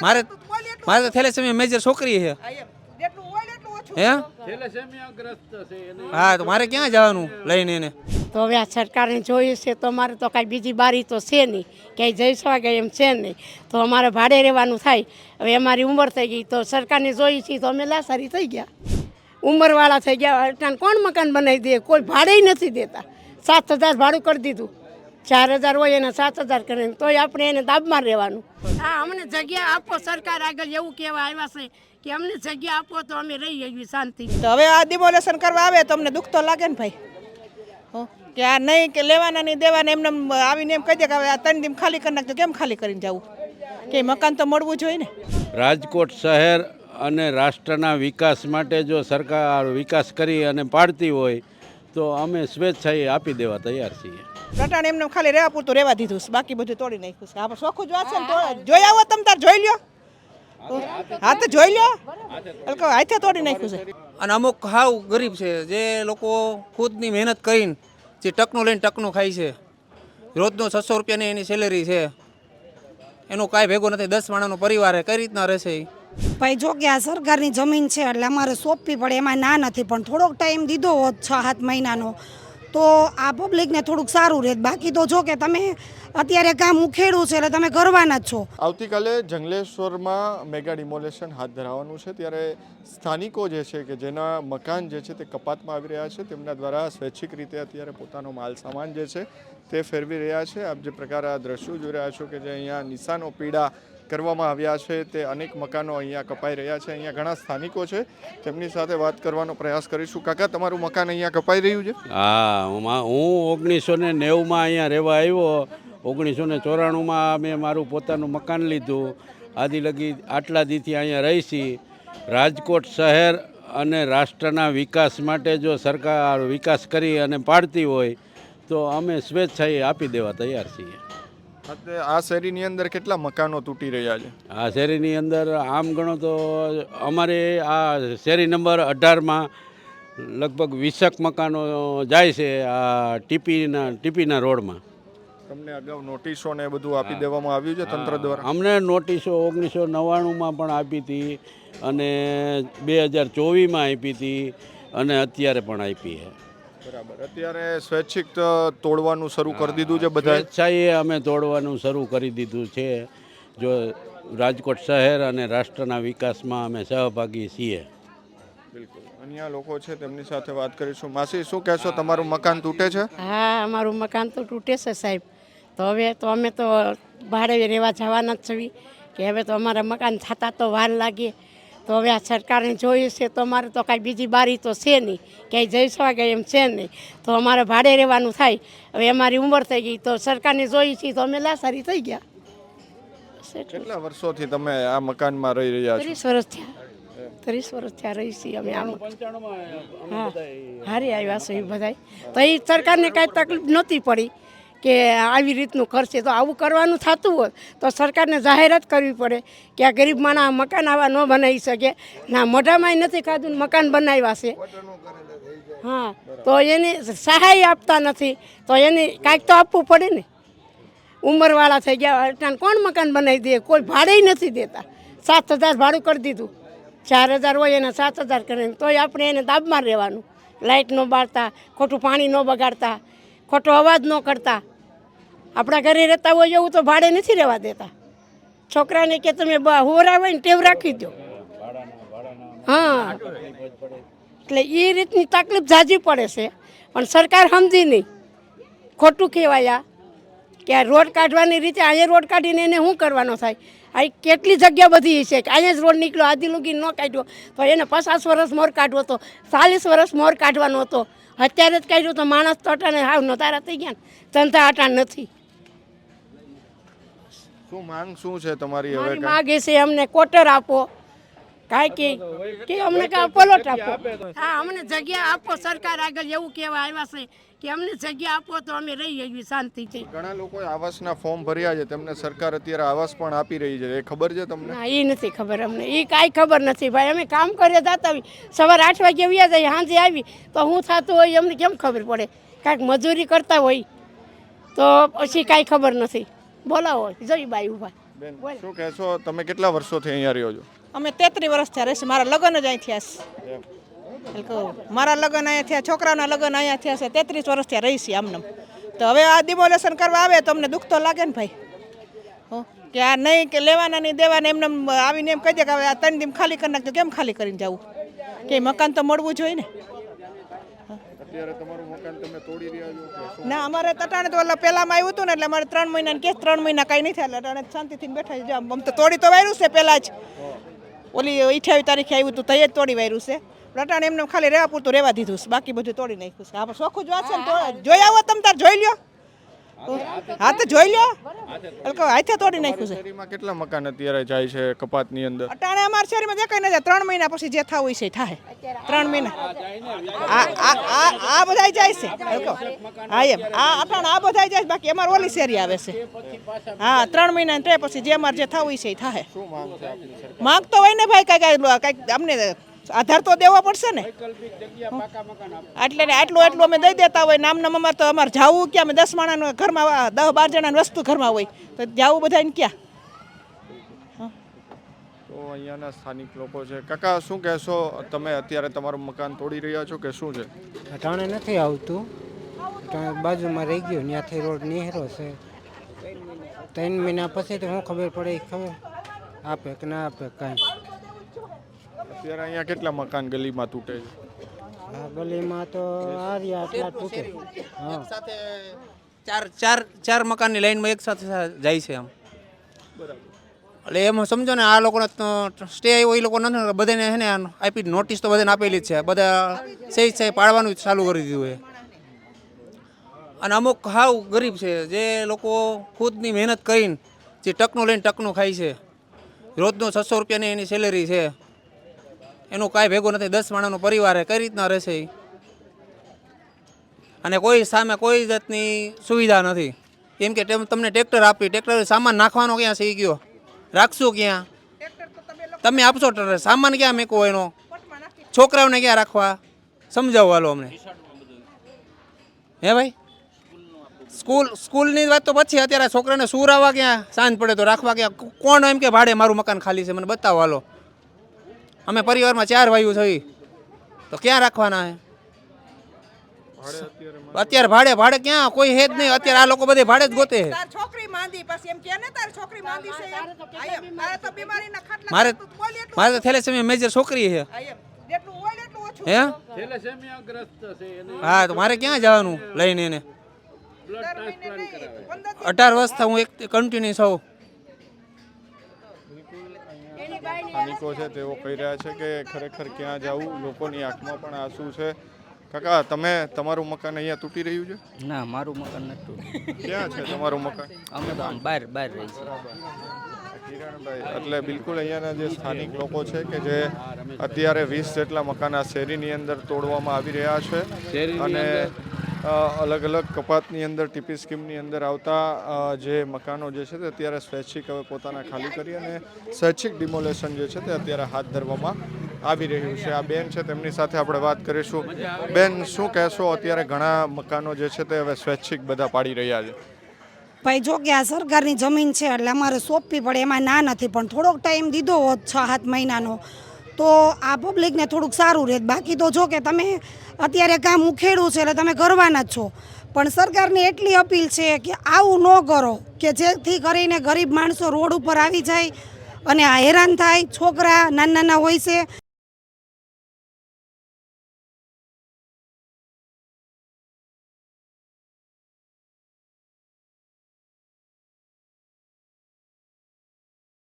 મારે મારે તો થેલેસેમિયા મેજર છોકરી છે હે હા તો મારે ક્યાં જવાનું લઈને એને તો હવે આ સરકારને જોઈએ છે તો અમારે તો કાંઈ બીજી બારી તો છે નહીં, ક્યાંય જઈ શકે એમ છે નહીં, તો અમારે ભાડે રહેવાનું થાય. હવે અમારી ઉંમર થઈ ગઈ તો સરકારને જોઈએ છીએ તો અમે લાસારી થઈ ગયા, ઉંમરવાળા થઈ ગયા. અટાણ કોણ મકાન બનાવી દે? કોઈ ભાડે નથી દેતા. 7,000 ભાડું કરી દીધું, 4,000 હોય એને 7,000 કરીને તોય આપણે એને દાબમાં રહેવાનું. હા, અમને જગ્યા આપો સરકાર આગળ, એવું કહેવા આવ્યા છે કે અમને જગ્યા આપો તો અમે રહી જઈએ શાંતિ. તો હવે આ ડિમોલેશન કરવા આવે તો અમને દુઃખ તો લાગે ને ભાઈ, કે આ નહીં કે લેવાના નહીં દેવાના, એમને આવીને એમ કહી દે કે હવે આ 3 દિન ખાલી કરી નાખજો. કેમ ખાલી કરીને જવું? કે મકાન તો મળવું જોઈએ ને. રાજકોટ શહેર અને રાષ્ટ્રના વિકાસ માટે જો સરકાર વિકાસ કરી અને પાડતી હોય તો અમે સ્વેચ્છાએ આપી દેવા તૈયાર છીએ. રટાણ એમને ખાલી રહેવા પૂરતું રહેવા દીધું છે, બાકી બધું તોડી નાખ્યું છે. આપણે શોખું જ વાત છે ને, તો જોઈ આવો તમે તાર જોઈ લ્યો. હા તો જોઈ લ્યો, એટલે હાથે તોડી નાખ્યું છે. અને અમુક હાવ ગરીબ છે જે લોકો ખુદની મહેનત કરીને જે ટકનું લઈને ટકનું ખાય છે, રોજનો 600 રૂપિયાની એની સેલેરી છે, એનું કાંઈ ભેગું નથી. 10 માણસનો પરિવાર કઈ રીતના રહેશે? ભાઈ જો કે આ સરકારની જમીન છે એટલે અમારે સોંપવી પડે, એમાં ના નથી, પણ થોડોક ટાઈમ દીધો હોત 6-7 મહિનાનો તો આ પબ્લિકને થોડુંક સારું રહે. બાકી તો જો કે તમે અત્યારે કામ ઉખેડું છે એટલે તમે કરવાના જ છો. આવતીકાલે જંગલેશ્વરમાં મેગા ડિમોલેશન હાથ ધરાવવાનું છે, ત્યારે સ્થાનિકો જે છે કે જેના મકાન જે છે તે કપાતમાં આવી રહ્યા છે, તેમના દ્વારા સ્વૈચ્છિક રીતે અત્યારે પોતાનો માલ સામાન જે છે તે ફેરવી રહ્યા છે. આપ જે પ્રકારે આ દ્રશ્યો જોઈ રહ્યા છો કે જે અહીંયા નિશાનો પીડા કરવામાં આવ્યા છે, તે અનેક મકાનો અહીંયા કપાઈ રહ્યા છે. અહીંયા ઘણા સ્થાનિકો છે, તેમની સાથે વાત કરવાનો પ્રયાસ કરીશું. કાકા, તમારું મકાન અહીંયા કપાઈ રહ્યું છે? હા, હું 1990માં અહીંયા રહેવા આવ્યો. 1994માં મેં મારું પોતાનું મકાન લીધું. આદિ લગી આટલા દીથી અહીંયા રહીશી. રાજકોટ શહેર અને રાષ્ટ્રના વિકાસ માટે જો સરકાર વિકાસ કરી અને પાડતી હોય તો અમે સ્વેચ્છાએ આપી દેવા તૈયાર છીએ. આ શેરીની અંદર કેટલા મકાનો તૂટી રહ્યા છે? આ શેરીની અંદર આમ ગણો તો અમારે આ શેરી નંબર 18માં લગભગ 20 મકાનો જાય છે આ ટીપીના રોડમાં. તમને અગાઉ નોટિસો ને બધું આપી દેવામાં આવ્યું છે તંત્ર દ્વારા? અમને નોટિસો 1999માં પણ આપી હતી અને 2024માં આપી હતી અને અત્યારે પણ આપી છે. બરાબર. અત્યારે સ્વૈચ્છિક તોડવાનું શરૂ કરી દીધું છે બધા? સ્વેચ્છાએ અમે તોડવાનું શરૂ કરી દીધું છે. જો રાજકોટ શહેર અને રાષ્ટ્રના વિકાસમાં અમે સહભાગી છીએ. બિલકુલ. અન્ય લોકો છે તેમની સાથે વાત કરીશું. માસી, શું કહેશો? તમારું મકાન તૂટે છે? હા, અમારું મકાન તો તૂટે છે સાહેબ. તો હવે તો અમે તો ભાડે રહેવા જવાના જ છીએ કે હવે તો અમારા મકાન થતા તો વાર લાગે. તો હવે આ સરકારને જોઈએ છે તો અમારે તો કાંઈ બીજી બારી તો છે નહીં, ક્યાંય જઈ શકે એમ છે નહીં, તો અમારે ભાડે રહેવાનું થાય. હવે અમારી ઉંમર થઈ ગઈ તો સરકારને જોઈએ છીએ તો અમે લાસારી થઈ ગયા. કેટલા વર્ષોથી તમે આ મકાનમાં રહી રહ્યા છો? 30 વર્ષ થયા. 30 વર્ષ થયા રહી છીએ અમે આમ. હા, હારી આવ્યા છે એ બધા. તો એ સરકારને કાંઈ તકલીફ નહોતી પડી કે આવી રીતનું કરશે. તો આવું કરવાનું થતું હોત તો સરકારને જાહેરાત કરવી પડે કે આ ગરીબ માણસ મકાન આવા ન બનાવી શકે. ના, મોઢામાંય નથી ખાધું, મકાન બનાવ્યા છે. હા, તો એને સહાય આપતા નથી તો એને કાંઈક તો આપવું પડે ને. ઉંમરવાળા થઈ ગયા, અટાણ કોણ મકાન બનાવી દે? કોઈ ભાડે નથી દેતા. 7,000 ભાડું કરી દીધું, 4,000 હોય એને 7,000 કરીને તોય આપણે એને દાબમાં રહેવાનું. લાઇટ ન બાળતા, ખોટું પાણી ન બગાડતા, ખોટો અવાજ ન કરતા. આપણા ઘરે રહેતા હોય એવું તો ભાડે નથી રહેવા દેતા. છોકરાને કે તમે હોરા હોય ને ટેવ રાખી દો. હા, એટલે એ રીતની તકલીફ ઝાઝી પડે છે પણ સરકાર સમજી નહીં. ખોટું કહેવાય કે આ રોડ કાઢવાની રીતે અહીંયા રોડ કાઢીને એને શું કરવાનો થાય? આ કેટલી જગ્યા બધી છે કે અહીંયા જ રોડ નીકળ્યો, આદિ લગી ન કાઢ્યો તો એને 50 વર્ષ મોર કાઢવો હતો, 40 વર્ષ મોર કાઢવાનો હતો. અત્યારે જ કાઢ્યું તો માણસ તો અટાણે હાવ નતારા થઈ ગયા, ધંધા અટાણ નથી. શું માંગ શું છે તમારી? મારી માગે છે અમને ક્વાર્ટર આપો, કાંઈ કે અમને કાંઈ પલોટ આપો. હા, અમને જગ્યા આપો સરકાર આગળ, એવું કહેવા આવ્યા છે કે અમને જગ્યા આપો તો અમે રહી જઈએ શાંતિથી. ઘણા લોકોએ આવાસના ફોર્મ ભર્યા છે, તેમને સરકાર અત્યારે આવાસ પણ આપી રહી છે, એ ખબર છે તમને? ના, એ નથી ખબર અમને, એ કાંઈ ખબર નથી ભાઈ. અમે કામ કરીએ જતા આવી, સવારે 8 વાગે વ્યા જાય, સાંજે આવી તો શું થતું હોય અમને કેમ ખબર પડે? કાંઈક મજૂરી કરતા હોય તો પછી કાંઈ ખબર નથી. બોલાવો જોઈ બાઈ ઉભા. બેન શું કહેશો, તમે કેટલા વર્ષોથી અહીંયા રહ્યો છો? અમે 33 વર્ષ થયા રહેશે. મારા લગ્ન જ અહીં થયા છે. એટલે કહું, મારા લગ્ન અહીંયા થયા, છોકરાના લગ્ન અહીંયા થયા છે. 33 વર્ષ થયા રહી છીએ આમને. તો હવે આ ડિમોલેશન કરવા આવે તો અમને દુઃખ તો લાગે ને ભાઈ. હો કે આ નહીં કે લેવાના નહીં દેવાના એમને આવીને એમ કહી દે કે હવે આ 3 દિન ખાલી કરી નાખજો. કેમ ખાલી કરીને જવું? કે મકાન તો મળવું જોઈએ ને. અત્યારે તમારું મકાન તમે તોડી રહ્યા છો કે શું? ના, અમારે તટાણે તો એટલે પહેલામાં આવ્યું હતું ને એટલે અમારે 3 મહિના કેસ 3 મહિના કાંઈ નહીં થયા. એટલે અટાણે શાંતિથી બેઠા છે. આમ તો તોડી તો વાયરું છે પહેલાં જ. ઓલી 28 તારીખે આવ્યું હતું તો એ જ તોડી વાયરું છે. અટાણે એમને ખાલી રહેવા પૂરતું રહેવા દીધું છે. બાકી બધું તોડી નાખ્યું છે. આપણે શોખું જ વાત છે ને. જોઈ આવો તમે તાર જોઈ લ્યો. હા તો જોઈ લ્યો. એટલે હાથે તોડી નાખ્યું છે. શેરીમાં કેટલા મકાન અત્યારે જાય છે કપાતની અંદર? અટાણે અમારા શહેરમાં દેખાય ન જાય. 3 મહિના પછી જે થવું છે થાય. 3 મહિના આ બધા જાય છે. હા એમ આ અટાણે આ બધા જાય છે. બાકી અમારે ઓલી શેરી આવે છે. હા 3 મહિના ને પછી જે અમારે જે થવું છે એ થાય. શું માંગ છે આપની સરકાર? માંગ તો હોય ને ભાઈ, કાંઈક અમને આધાર તો દેવો પડશે ને. એટલે આટલું અમે દઈ દેતા હોય નામ અમારે તો અમારે જવું ક્યાં? અમે 10 માણાનું ઘરમાં 10-12 જણાની વસ્તુ ઘરમાં હોય તો જવું બધાને ક્યાં? તો અહીંયાના સ્થાનિક લોકો છે. કાકા શું કહેશો, તમે અત્યારે તમારું મકાન તોડી રહ્યા છો કે શું છે? અટાણે નથી આવતું, બાજુમાં રહી ગયું, ત્યાંથી રોડ નિહેરો છે. 3 મહિના પછી તો શું ખબર પડે, ખબર આપે કે ના આપે કાંઈ. અત્યારે અહીંયા કેટલા મકાન ગલીમાં તૂટે છે? આ ગલીમાં તો આ રહ્યા આટલા તૂટે. હા, ચાર મકાનની લાઈનમાં એક સાથે જાય છે આમ. એટલે એમાં સમજો ને આ લોકોને સ્ટે આવ્યો એ લોકો નથી, બધાને છે ને આપી નોટિસ તો બધાને આપેલી જ છે. બધા સહી પાડવાનું ચાલુ કરી દીધું છે. અને અમુક હાવ ગરીબ છે જે લોકો ખુદની મહેનત કરીને જે ટકનું લઈને ટકનું ખાય છે. રોજનો 600 રૂપિયાની એની સેલેરી છે. એનું કાંઈ ભેગું નથી. 10 માણસનો પરિવાર કઈ રીતના રહેશે એ? અને કોઈ સામે કોઈ જાતની સુવિધા નથી. એમ કે તમને ટ્રેક્ટર આપી, ટ્રેક્ટર સામાન નાખવાનો ક્યાં છે એ ગયો? રાખશું ક્યાં? તમે આપશો સામાન ક્યાં મેકવો એનો? છોકરાઓને ક્યાં રાખવા? સમજાવો હાલો અમને. હે ભાઈ, સ્કૂલની વાત તો પછી. અત્યારે છોકરાને સુરાવા ક્યાં? સાંજ પડે તો રાખવા ક્યાં? કોણ એમ કે ભાડે મારું મકાન ખાલી છે મને બતાવો હાલો. અમે પરિવારમાં 4 ભાઈઓ થઈ તો ક્યાં રાખવાના હે? અત્યારે ભાડે ક્યાં? કોઈ હે જ નહીં. અત્યારે આ લોકો બધે ભાડે જ ગોતે છે. તાર છોકરી માંદી પછી એમ કે ને તાર છોકરી માંદી છે. મારે તો બીમારીના ખાટલા મારે તો થેલેસેમિયા મેજર છોકરી છે. જેટલું હોય એટલું ઓછું. હે થેલેસેમિયાગ્રસ્ત છે એને હા, તો મારે ક્યાં જવાનું લઈને એને? બ્લડ ટ્રાન્સપ્લાન્ટ કરાવે. 18 વર્ષથી હું એક કન્ટિન્યુ છું. સ્થાનિકો છે તેઓ કહી રહ્યા છે કે ખરેખર ક્યાં જવું, લોકોની આંખમાં પણ આંસુ છે. કાકા, તમારું મકાન અહીંયા તૂટી રહ્યું છે? ના, મારું મકાન નથી. ક્યાં છે તમારું મકાન? અમે તો આમ બહાર રહી છીએ. કિરણભાઈ, એટલે બિલકુલ અહીંયાના જે સ્થાનિક લોકો છે કે જે અત્યારે 20 જેટલા મકાન આ શેરીની અંદર તોડવામાં આવી રહ્યા છે. અને અલગ અલગ કપાતની અંદર ટીપી સ્કીમની અંદર આવતા જે મકાનો જે છે તે અત્યારે સ્વૈચ્છિક હવે પોતાના ખાલી કરી અને સ્વૈચ્છિક ડિમોલેશન જે છે તે અત્યારે હાથ ધરવામાં આવી રહ્યું છે. આ બેન છે, તેમની સાથે આપણે વાત કરીશું. બેન, શું કહેશો, અત્યારે ઘણા મકાનો જે છે તે હવે સ્વૈચ્છિક બધા પાડી રહ્યા છે? ભાઈ જો કે આ સરકારની જમીન છે એટલે અમારે સોંપવી પડે, એમાં ના નથી. પણ થોડોક ટાઈમ દીધો હોત 6-7 મહિનાનો તો આ પબ્લિકને થોડુંક સારું રહે. બાકી તો જો કે તમે અત્યારે કામ ઉખેડું છે એટલે તમે કરવાના જ છો. પણ સરકારની એટલી અપીલ છે કે આવું ન કરો કે જેથી કરીને ગરીબ માણસો રોડ ઉપર આવી જાય અને હેરાન થાય. છોકરા નાના હોય છે